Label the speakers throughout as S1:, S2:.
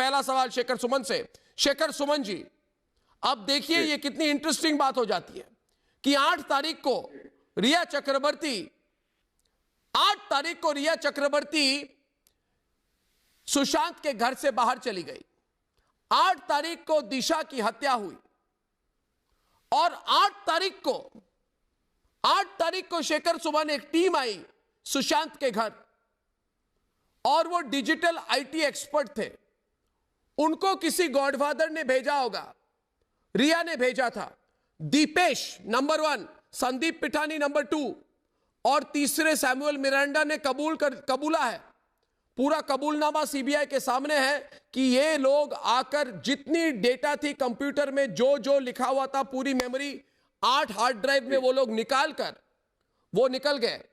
S1: पहला सवाल शेखर सुमन से। शेखर सुमन जी, अब देखिए ये कितनी इंटरेस्टिंग बात हो जाती है कि 8 तारीख को रिया चक्रवर्ती सुशांत के घर से बाहर चली गई। 8 तारीख को दिशा की हत्या हुई और 8 तारीख को शेखर सुमन एक टीम आई सुशांत के घर और वो डिजिटल आईटी एक्सपर्ट थे। उनको किसी गॉडफादर ने भेजा होगा, रिया ने भेजा था। दीपेश नंबर 1, संदीप पिठानी नंबर 2 और तीसरे सैमुअल मिरांडा ने कबूला है। पूरा कबूलनामा सीबीआई के सामने है कि ये लोग आकर जितनी डेटा थी कंप्यूटर में, जो लिखा हुआ था, पूरी मेमोरी 8 हार्ड ड्राइव में वो लोग निकल गए।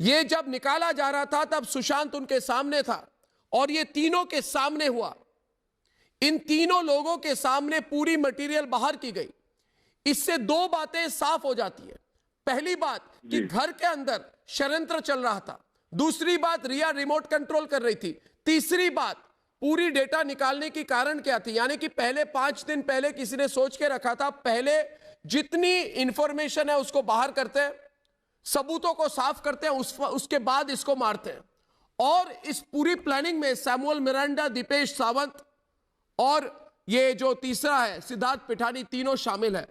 S1: ये जब निकाला जा रहा था तब सुशांत उनके सामने था और ये तीनों के सामने हुआ। इन तीनों लोगों के सामने पूरी मटेरियल बाहर की गई। इससे 2 बातें साफ हो जाती है। पहली बात कि घर के अंदर षड्यंत्र चल रहा था। दूसरी बात, रिया रिमोट कंट्रोल कर रही थी। तीसरी बात, पूरी डेटा निकालने की कारण क्या थी, यानी कि पहले 5 दिन पहले किसी ने सोच के रखा था, पहले जितनी इंफॉर्मेशन है उसको बाहर करते हैं, सबूतों को साफ करते हैं, उसके बाद इसको मारते हैं। और इस पूरी प्लानिंग में सैमुअल मिरांडा, दीपेश सावंत और ये जो तीसरा है सिद्धार्थ पिठानी, तीनों शामिल है।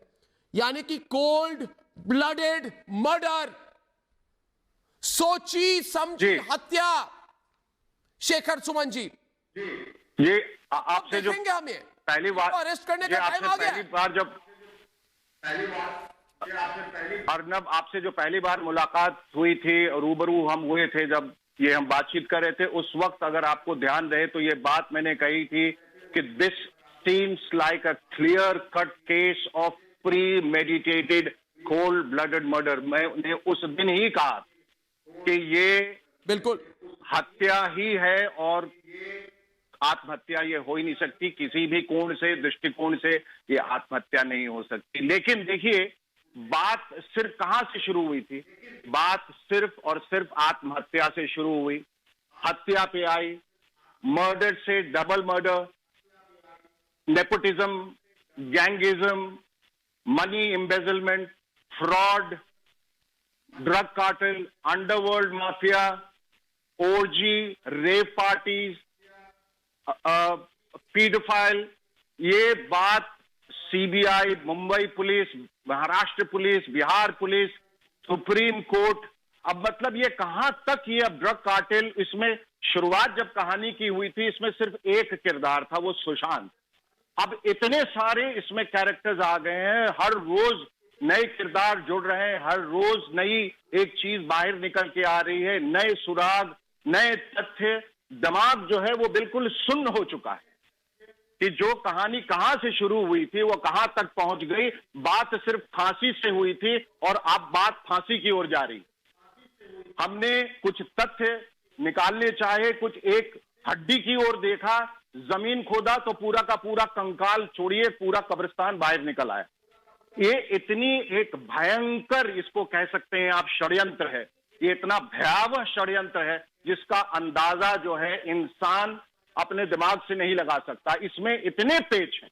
S1: यानी कि कोल्ड ब्लडेड मर्डर, सोची समझी हत्या। शेखर सुमन जी,
S2: ये आपसे जो
S1: हम ये
S2: पहली बार
S1: अरेस्ट करने का टाइम आ गया।
S2: अर्नब, आपसे जो पहली बार मुलाकात हुई थी, रूबरू हम हुए थे जब ये हम बातचीत कर रहे थे, उस वक्त अगर आपको ध्यान रहे तो ये बात मैंने कही थी कि this seems like a clear cut case of pre meditated cold blooded murder. मैंने उस दिन ही कहा कि ये
S1: बिल्कुल
S2: हत्या ही है और आत्महत्या ये हो ही नहीं सकती। किसी भी कोण से, दृष्टिकोण से ये आत्महत्या नहीं हो सकती। लेकिन देखिए, बात सिर्फ कहां से शुरू हुई थी? बात सिर्फ और सिर्फ आत्महत्या से शुरू हुई, हत्या पे आई, मर्डर से double murder, nepotism, gangism, money embezzlement, fraud, drug cartel, underworld mafia, orgy, rape parties, paedophile. ये बात CBI, Mumbai police, Maharashtra police, Bihar police, supreme court, अब मतलब ये कहां तक ये अब ड्रग कार्टेल। इसमें शुरुआत जब कहानी की हुई थी, इसमें सिर्फ एक किरदार था, वो सुशांत। अब इतने सारे इसमें कैरेक्टर्स आ गए हैं, हर रोज नए किरदार जुड़ रहे हैं, हर रोज नई एक चीज बाहर निकल के आ रही है, नए सुराग, नए तथ्य। दिमाग जो है वो बिल्कुल सुन्न हो चुका है कि जो कहानी कहां से शुरू हुई थी वो कहां तक पहुंच गई। बात सिर्फ फांसी से हुई थी और अब बात फांसी की ओर जा रही। हमने कुछ तथ्य निकालने चाहे, कुछ एक हड्डी की ओर देखा, जमीन खोदा तो पूरा का पूरा कंकाल, छोड़िए पूरा कब्रिस्तान बाहर निकल आया। ये इतनी एक भयंकर, इसको कह सकते हैं आप, षड्यंत्र है। ये इतना भयावह षड्यंत्र है जिसका अंदाजा जो है इंसान अपने दिमाग से नहीं लगा सकता। इसमें इतने पेच हैं,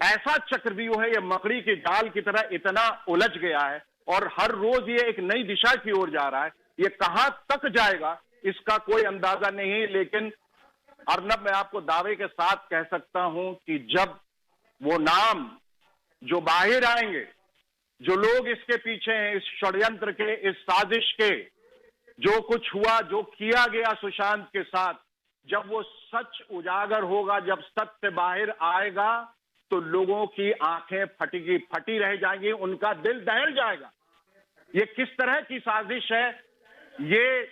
S2: ऐसा चक्रव्यूह है, ये मकड़ी के जाल की तरह इतना उलझ गया है और हर रोज ये एक नई दिशा की ओर जा रहा है। ये कहां तक जाएगा इसका कोई अंदाजा नहीं। लेकिन अर्नब, मैं आपको दावे के साथ कह सकता हूं कि जब वो नाम जो बाहर आएंगे, जो लोग इसके पीछे हैं, इस षड्यंत्र के, इस साजिश के, जो कुछ हुआ, जो किया गया सुशांत के साथ, जब वो सच उजागर होगा, जब सत्य बाहर आएगा, तो लोगों की आंखें फटी रह जाएंगी, उनका दिल दहल जाएगा। ये किस तरह की साजिश है, ये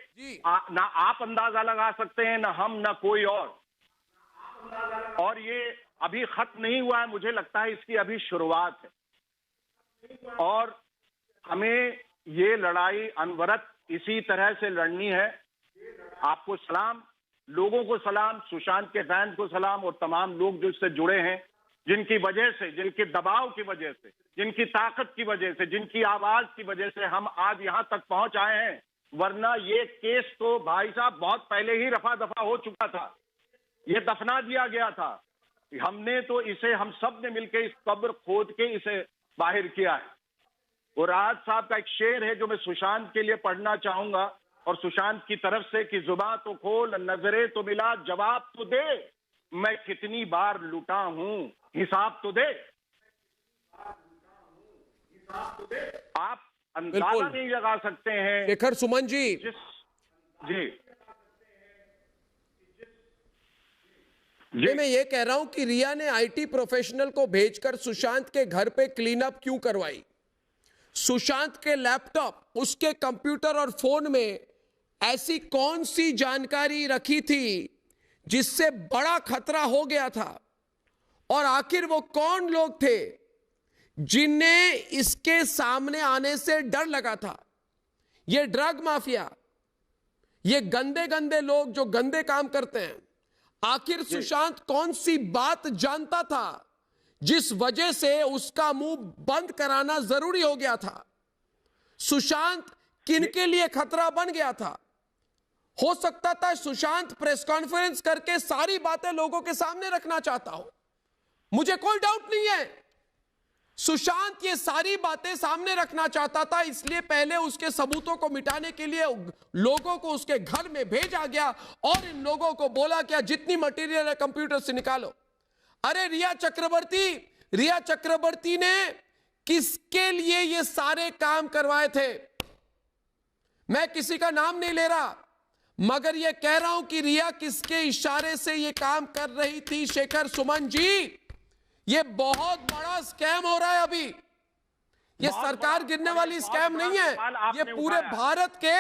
S2: ना आप अंदाजा लगा सकते हैं, ना हम, ना कोई और ये अभी खत्म नहीं हुआ है। मुझे लगता है इसकी अभी शुरुआत है और हमें ये लड़ाई अनवरत इसी तरह से लड़नी है। आपको सलाम, लोगों को सलाम, सुशांत के फैंस को सलाम और तमाम लोग जो इससे जुड़े हैं, जिनकी वजह से, जिनके दबाव की वजह से, जिनकी ताकत की वजह से, जिनकी आवाज की वजह से हम आज यहां तक पहुंच आए हैं। वरना ये केस तो भाई साहब बहुत पहले ही रफा दफा हो चुका था। ये दफना दिया गया था। हमने तो इसे, हम सब ने मिलकर इस कब्र खोद के इसे बाहर किया है। और राहत साहब का एक शेर है जो मैं सुशांत के लिए पढ़ना चाहूंगा, और सुशांत की तरफ से, कि जुबान तो खोल, नजरे तो मिला, जवाब तो दे, मैं कितनी बार लुटा हूं, हिसाब तो दे। आप अंदाजा नहीं लगा सकते हैं
S1: शेखर सुमन जी,
S2: जी
S1: मैं ये कह रहा हूं कि रिया ने आईटी प्रोफेशनल को भेजकर सुशांत के घर पे क्लीन अप क्यों करवाई? सुशांत के लैपटॉप, उसके कंप्यूटर और फोन में ऐसी कौन सी जानकारी रखी थी जिससे बड़ा खतरा हो गया था? और आखिर वो कौन लोग थे जिन्हें इसके सामने आने से डर लगा था? ये ड्रग माफिया, ये गंदे गंदे लोग जो गंदे काम करते हैं। आखिर सुशांत कौन सी बात जानता था जिस वजह से उसका मुंह बंद कराना जरूरी हो गया था? सुशांत किनके लिए खतरा बन गया था? हो सकता था सुशांत प्रेस कॉन्फ्रेंस करके सारी बातें लोगों के सामने रखना चाहता हो, मुझे कोई डाउट नहीं है। सुशांत ये सारी बातें सामने रखना चाहता था, इसलिए पहले उसके सबूतों को मिटाने के लिए लोगों को उसके घर में भेजा गया और इन लोगों को बोला क्या जितनी मटेरियल है कंप्यूटर से निकालो। अरे रिया चक्रवर्ती ने किसके लिए ये सारे काम करवाए थे? मैं किसी का नाम नहीं ले रहा, मगर ये कह रहा हूं कि रिया किसके इशारे से ये काम कर रही थी? शेखर सुमन जी, ये बहुत बड़ा स्कैम हो रहा है अभी। ये सरकार गिरने वाली स्कैम नहीं है, ये पूरे भारत के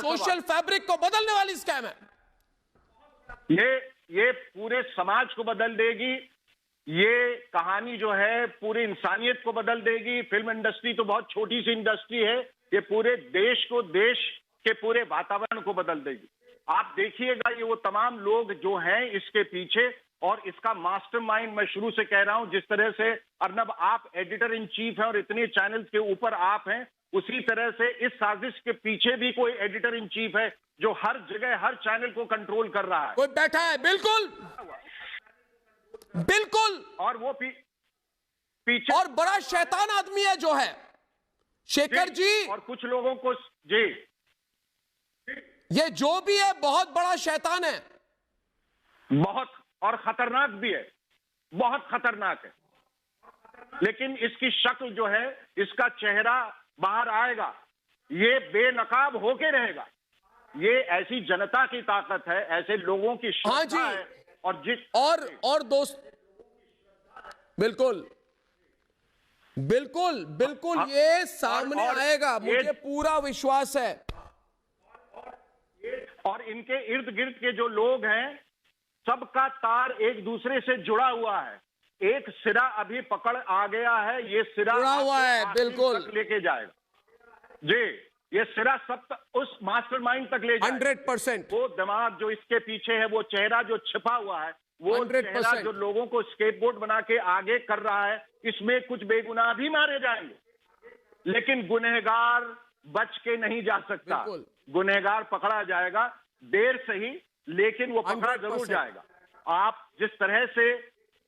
S1: सोशल फैब्रिक को बदलने वाली स्कैम है।
S2: ये पूरे समाज को बदल देगी। ये कहानी जो है पूरी इंसानियत को बदल देगी। फिल्म इंडस्ट्री तो बहुत छोटी सी इंडस्ट्री है, ये पूरे देश को, देश के पूरे वातावरण को बदल देगी। आप देखिएगा ये वो तमाम लोग जो हैं इसके पीछे, और इसका मास्टरमाइंड मैं शुरू से कह रहा हूं, जिस तरह से अर्नब आप एडिटर इन चीफ हैं और इतने चैनल्स के ऊपर आप हैं, उसी तरह से इस साजिश के पीछे भी कोई एडिटर इन चीफ है जो हर जगह हर चैनल को कंट्रोल कर रहा है।
S1: कोई बैठा है, बिल्कुल बिल्कुल,
S2: और वो पीछे
S1: और बड़ा शैतान आदमी है जो है शेखर जी।
S2: और कुछ लोगों को जी,
S1: ये जो भी है बहुत बड़ा शैतान है,
S2: बहुत, और खतरनाक भी है, बहुत खतरनाक है। लेकिन इसकी शक्ल जो है, इसका चेहरा बाहर आएगा, ये बेनकाब होके रहेगा। ये ऐसी जनता की ताकत है, ऐसे लोगों की श्रद्धा है। और
S1: दोस्त, बिल्कुल बिल्कुल बिल्कुल, ये सामने आएगा, मुझे पूरा विश्वास है।
S2: और इनके इर्द गिर्द के जो लोग हैं, सबका तार एक दूसरे से जुड़ा हुआ है। एक सिरा अभी पकड़ आ गया है, ये सिरा
S1: जुड़ा हुआ है, बिल्कुल
S2: लेके जाएगा जी। ये सिरा सब उस मास्टरमाइंड तक ले जाएगा
S1: 100%।
S2: वो दिमाग जो इसके पीछे है, वो चेहरा जो छिपा हुआ है, वो
S1: 100%
S2: जो लोगों को स्केपबोर्ड बना के आगे कर रहा है, इसमें कुछ बेगुनाह भी मारे जाएंगे, लेकिन गुनहगार बच के नहीं जा सकता। गुनहगार पकड़ा जाएगा, देर सही, लेकिन वो पकड़ा जरूर जाएगा। आप जिस तरह से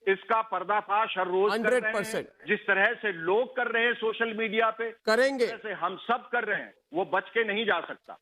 S2: इसका पर्दाफाश हर रोज कर रहे हैं, जिस तरह से लोग कर रहे हैं सोशल मीडिया पे,
S1: करेंगे,
S2: जैसे हम सब कर रहे हैं, वो बच के नहीं जा सकता।